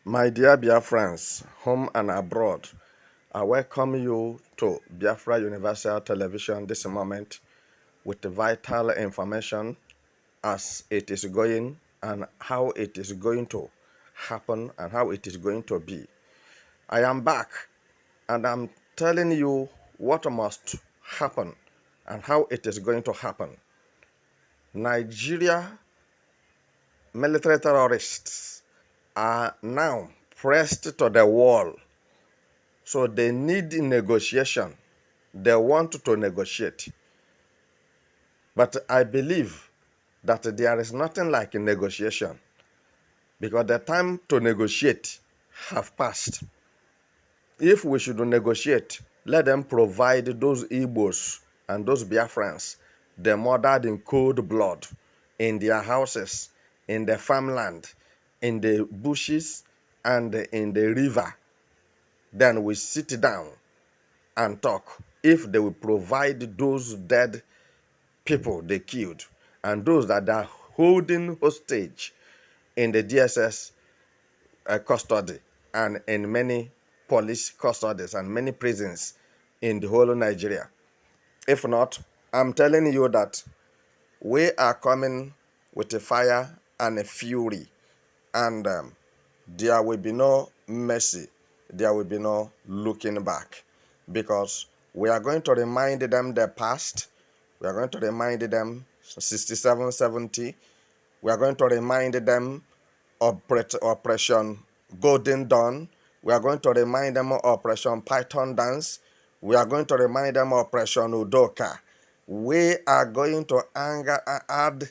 My dear Biafrans, home and abroad, I welcome you to Biafra Universal Television this moment with vital information as it is going and how it is going to happen and how it is going to be. I am back and I'm telling you what must happen and how it is going to happen. Nigeria military terrorists are now pressed to the wall. So they need negotiation. They want to negotiate. But I believe that there is nothing like a negotiation because the time to negotiate have passed. If we should negotiate, let them provide those Igbos and those Biafrans they murdered in cold blood in their houses, in the farmland, in the bushes, and in the river. Then we sit down and talk if they will provide those dead people they killed and those that are holding hostage in the DSS custody and in many police custodies and many prisons in the whole of Nigeria. If not, I'm telling you that we are coming with a fire and a fury, and there will be no mercy. There will be no looking back because we are going to remind them the past. We are going to remind them 67, 70. We are going to remind them of Operation Golden Dawn. We are going to remind them of Operation Python Dance. We are going to remind them of Operation Udoka. We are going to add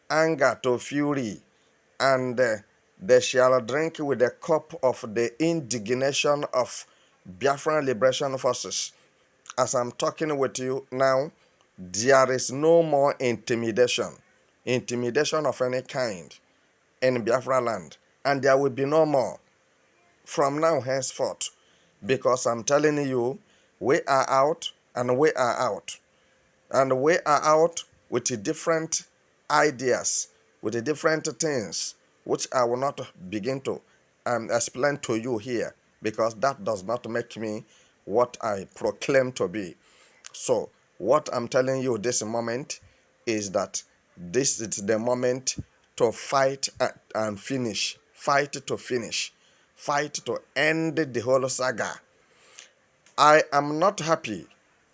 anger to fury, and they shall drink with the cup of the indignation of Biafran Liberation Forces. As I'm talking with you now, there is no more intimidation of any kind in Biafra land, and there will be no more from now henceforth, because I'm telling you, we are out and we are out. And we are out with different ideas, with different things, which I will not begin to explain to you here, because that does not make me what I proclaim to be. So, what I'm telling you this moment is that this is the moment to fight and finish. Fight to finish. Fight to end the whole saga. I am not happy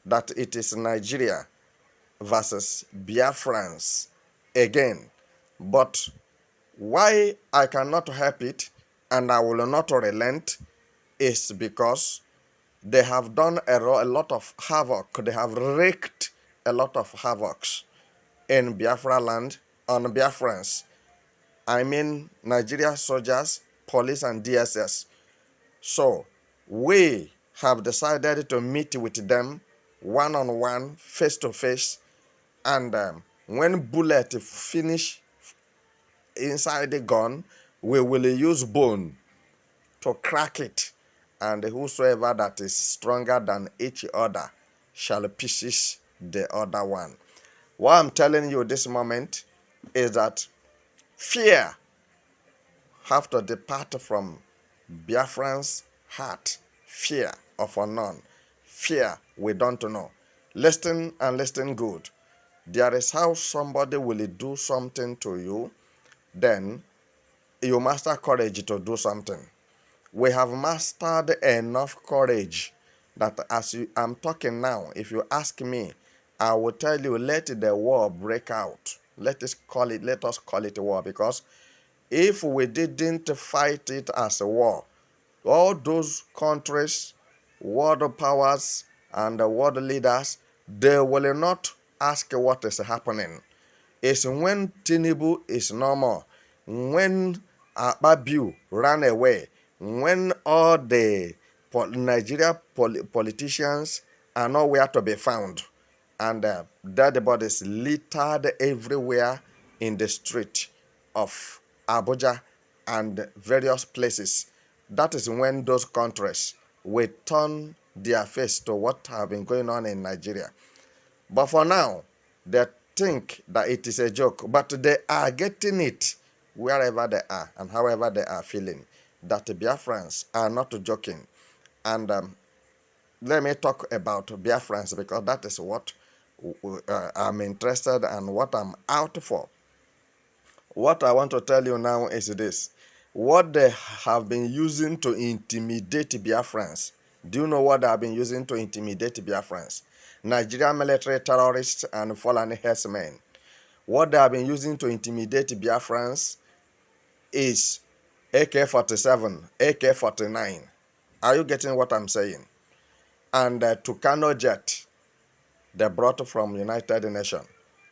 that it is Nigeria versus Biafrans again. But why I cannot help it and I will not relent is because they have done a lot of havoc. They have wreaked a lot of havocs in Biafra land on Biafrans. I mean Nigeria soldiers, police, and DSS. So we have decided to meet with them one-on-one, face-to-face, and when bullet finish inside the gun, we will use bone to crack it, and whosoever that is stronger than each other shall pieces the other one. What I'm telling you this moment is that fear have to depart from Biafran's heart. Fear of unknown. Fear we don't know. Listen and listen good. There is how somebody will do something to you, then you master courage to do something. We have mastered enough courage that as I'm talking now, if you ask me, I will tell you, let the war break out. Let us call it war, because if we didn't fight it as a war, all those countries, world powers, and the world leaders, they will not ask what is happening. It's when Tinubu is normal, when Babu ran away, when all the Nigeria politicians are nowhere to be found, and dead bodies littered everywhere in the street of Abuja and various places. That is when those countries will turn their face to what have been going on in Nigeria. But for now, they think that it is a joke, but they are getting it wherever they are and however they are feeling. that Biafrans are not joking. And let me talk about Biafrans because that is what I'm interested and what I'm out for. What I want to tell you now is this. What they have been using to intimidate Biafrans. Do you know what they have been using to intimidate Biafrans? Nigerian military terrorists and fallen herdsmen. What they have been using to intimidate Biafrans is AK-47, AK-49. Are you getting what I'm saying? And Tucano jet they brought from United Nations.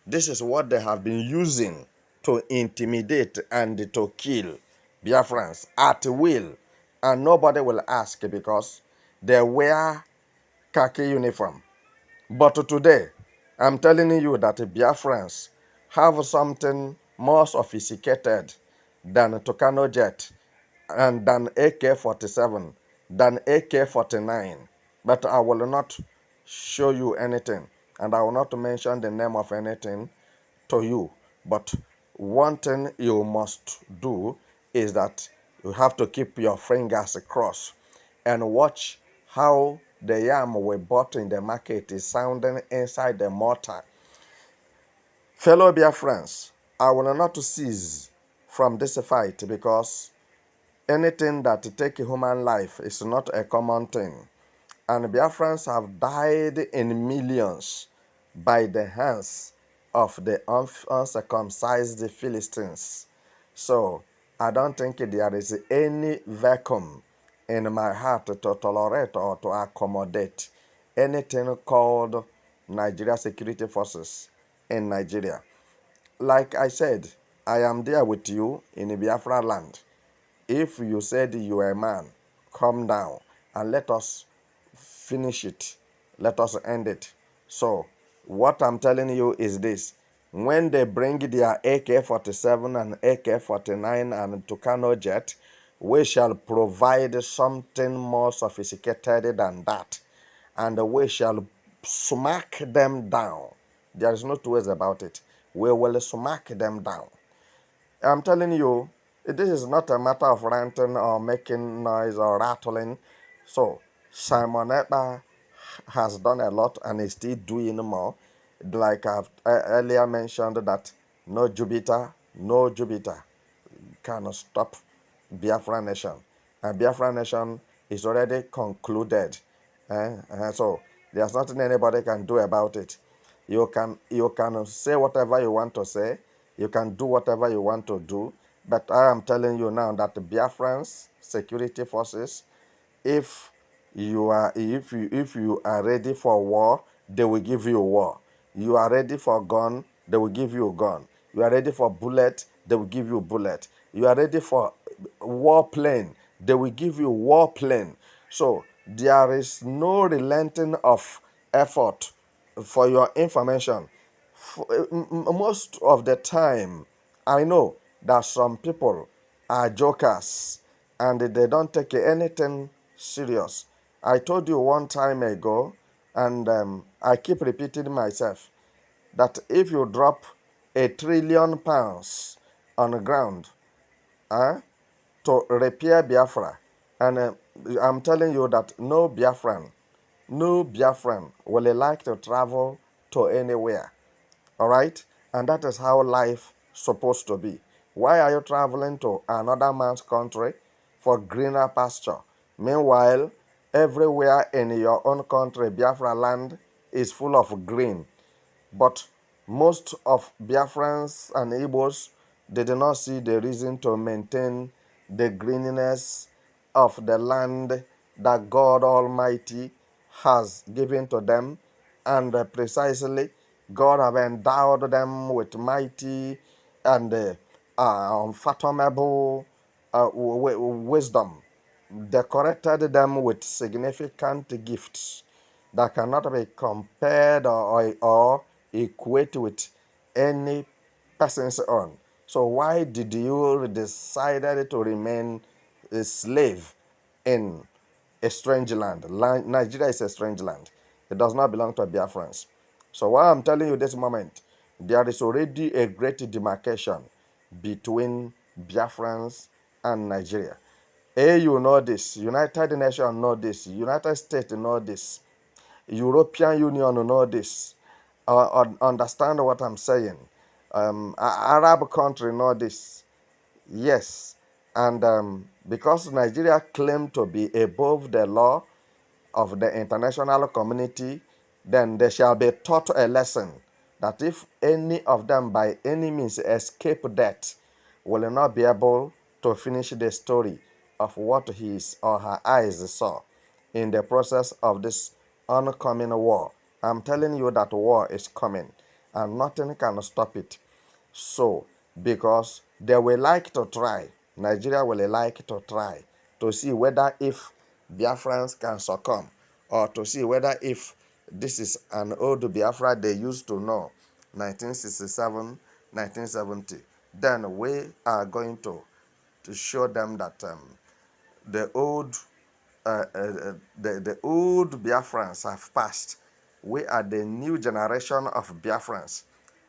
This is what they have been using to intimidate and to kill Biafrans at will. And nobody will ask because they wear khaki uniform. But today, I'm telling you that Biafrans have something more sophisticated than Tucano jet and than AK-47, than AK-49. But I will not show you anything, and I will not mention the name of anything to you. But one thing you must do is that you have to keep your fingers crossed and watch how the yam we bought in the market is sounding inside the mortar. Fellow Biafrans, I will not cease from this fight because anything that take human life is not a common thing. And Biafrans have died in millions by the hands of the uncircumcised Philistines. So I don't think there is any vacuum in my heart to tolerate or to accommodate anything called Nigeria Security Forces in Nigeria. Like I said, I am there with you in Biafra land. If you said you are a man, come down and let us finish it. Let us end it. So, what I'm telling you is this. When they bring their AK-47 and AK-49 and Tucano jet, we shall provide something more sophisticated than that. And we shall smack them down. There is no two ways about it. We will smack them down. I'm telling you, this is not a matter of ranting or making noise or rattling. So, Simon Ekpa has done a lot and is still doing more. Like I've earlier mentioned that no Jupiter can stop Biafra Nation. And Biafra Nation is already concluded. So there's nothing anybody can do about it. You can say whatever you want to say. You can do whatever you want to do. But I am telling you now that the Biafrans security forces, if you are ready for war, they will give you war. You are ready for gun, they will give you a gun. You are ready for bullet, they will give you bullet. You are ready for war plane, they will give you war plane. So there is no relenting of effort. For your information, most of the time, I know that some people are jokers and they don't take anything serious. I told you one time ago, and I keep repeating myself, that if you drop £1 trillion on the ground uh, to repair Biafra, and I'm telling you that no Biafran will like to travel to anywhere. All right? And that is how life supposed to be. Why are you traveling to another man's country for greener pasture? Meanwhile, everywhere in your own country, Biafra land, is full of green. But most of Biafrans and Igbos, they did not see the reason to maintain the greenness of the land that God Almighty has given to them. And precisely, God have endowed them with mighty and unfathomable wisdom, decorated them with significant gifts that cannot be compared or equate with any person's own. So why did you decide to remain a slave in a strange land? Nigeria is a strange land. It does not belong to Biafrans. So what I'm telling you this moment, there is already a great demarcation between Biafrans and Nigeria. AU know this, United Nations know this, United States know this, European Union know this, understand what I'm saying. Arab country know this. Yes, and because Nigeria claim to be above the law of the international community, then they shall be taught a lesson that if any of them by any means escape death, will not be able to finish the story of what his or her eyes saw in the process of this oncoming war. I'm telling you that war is coming and nothing can stop it. So, because they will like to try, Nigeria will like to try to see whether if Biafrans can succumb or to see whether if this is an old Biafra they used to know, 1967, 1970. Then we are going to show them that the old the old Biafrans have passed. We are the new generation of Biafrans,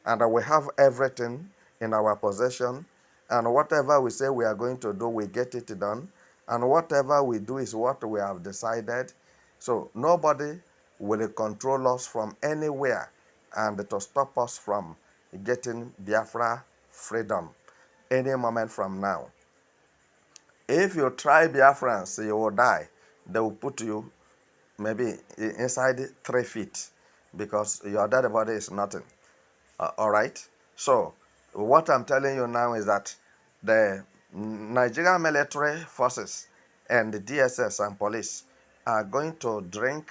and we have everything in our possession. And whatever we say we are going to do, we get it done. And whatever we do is what we have decided. So nobody will control us from anywhere and to stop us from getting Biafra freedom any moment from now. If you try Biafrans, you will die. They will put you maybe inside 3 feet because your dead body is nothing. All right? So, what I'm telling you now is that the Nigerian military forces and the DSS and police are going to drink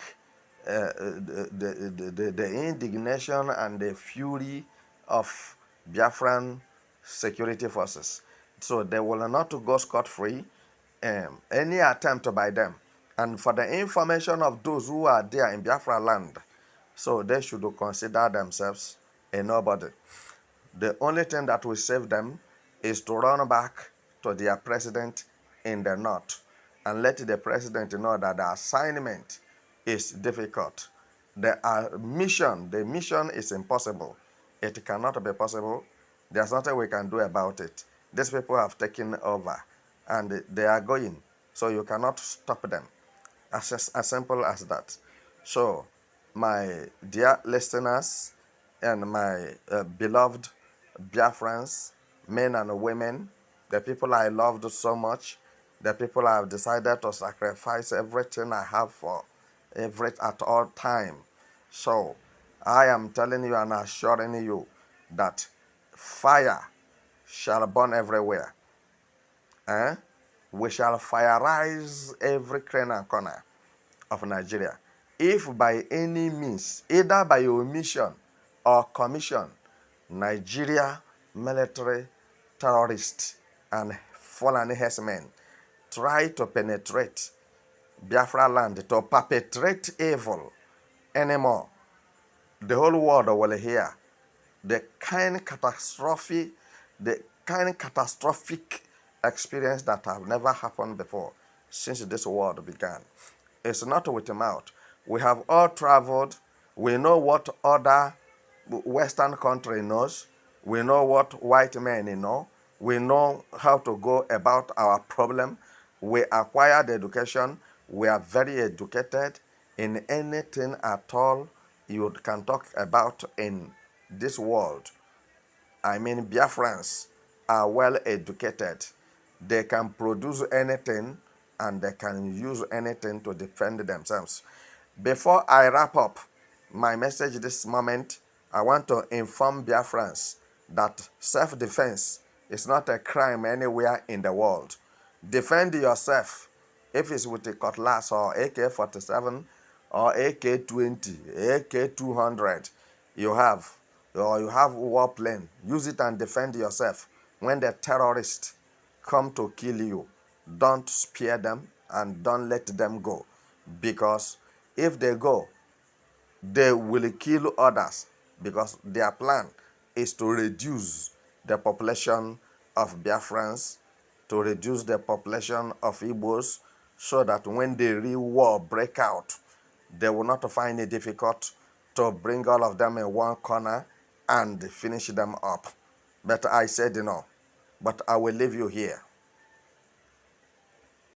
the indignation and the fury of Biafran security forces. So they will not go scot-free any attempt by them. And for the information of those who are there in Biafra land, so they should consider themselves a nobody. The only thing that will save them is to run back to their president in the north and let the president know that the assignment is difficult. The mission is impossible. It cannot be possible. There's nothing we can do about it. These people have taken over and they are going, so you cannot stop them. As simple as that. So, my dear listeners and my beloved Biafrans, men and women, the people I loved so much, the people I have decided to sacrifice everything I have for at all time. So, I am telling you and assuring you that fire shall burn everywhere. We shall fireize every crane and corner of Nigeria. If by any means, either by omission or commission, Nigeria military terrorists and fallen herdsmen try to penetrate Biafra land to perpetrate evil anymore, the whole world will hear the kind catastrophic experience that have never happened before since this world began. It's not with the mouth. We have all traveled. We know what other Western country knows. We know what white men know. We know how to go about our problem. We acquired education. We are very educated in anything at all you can talk about in this world. I mean, Biafrans are well educated. They can produce anything and they can use anything to defend themselves. Before I wrap up my message this moment, I want to inform Biafrans that self-defense is not a crime anywhere in the world. Defend yourself. If it's with a cutlass or AK-47 or AK-20, AK-200, you have warplane, use it and defend yourself. When the terrorists come to kill you, don't spare them and don't let them go. Because if they go, they will kill others because their plan is to reduce the population of Biafrans, to reduce the population of Igbos, so that when the real war break out, they will not find it difficult to bring all of them in one corner and finish them up. But I said no. But I will leave you here.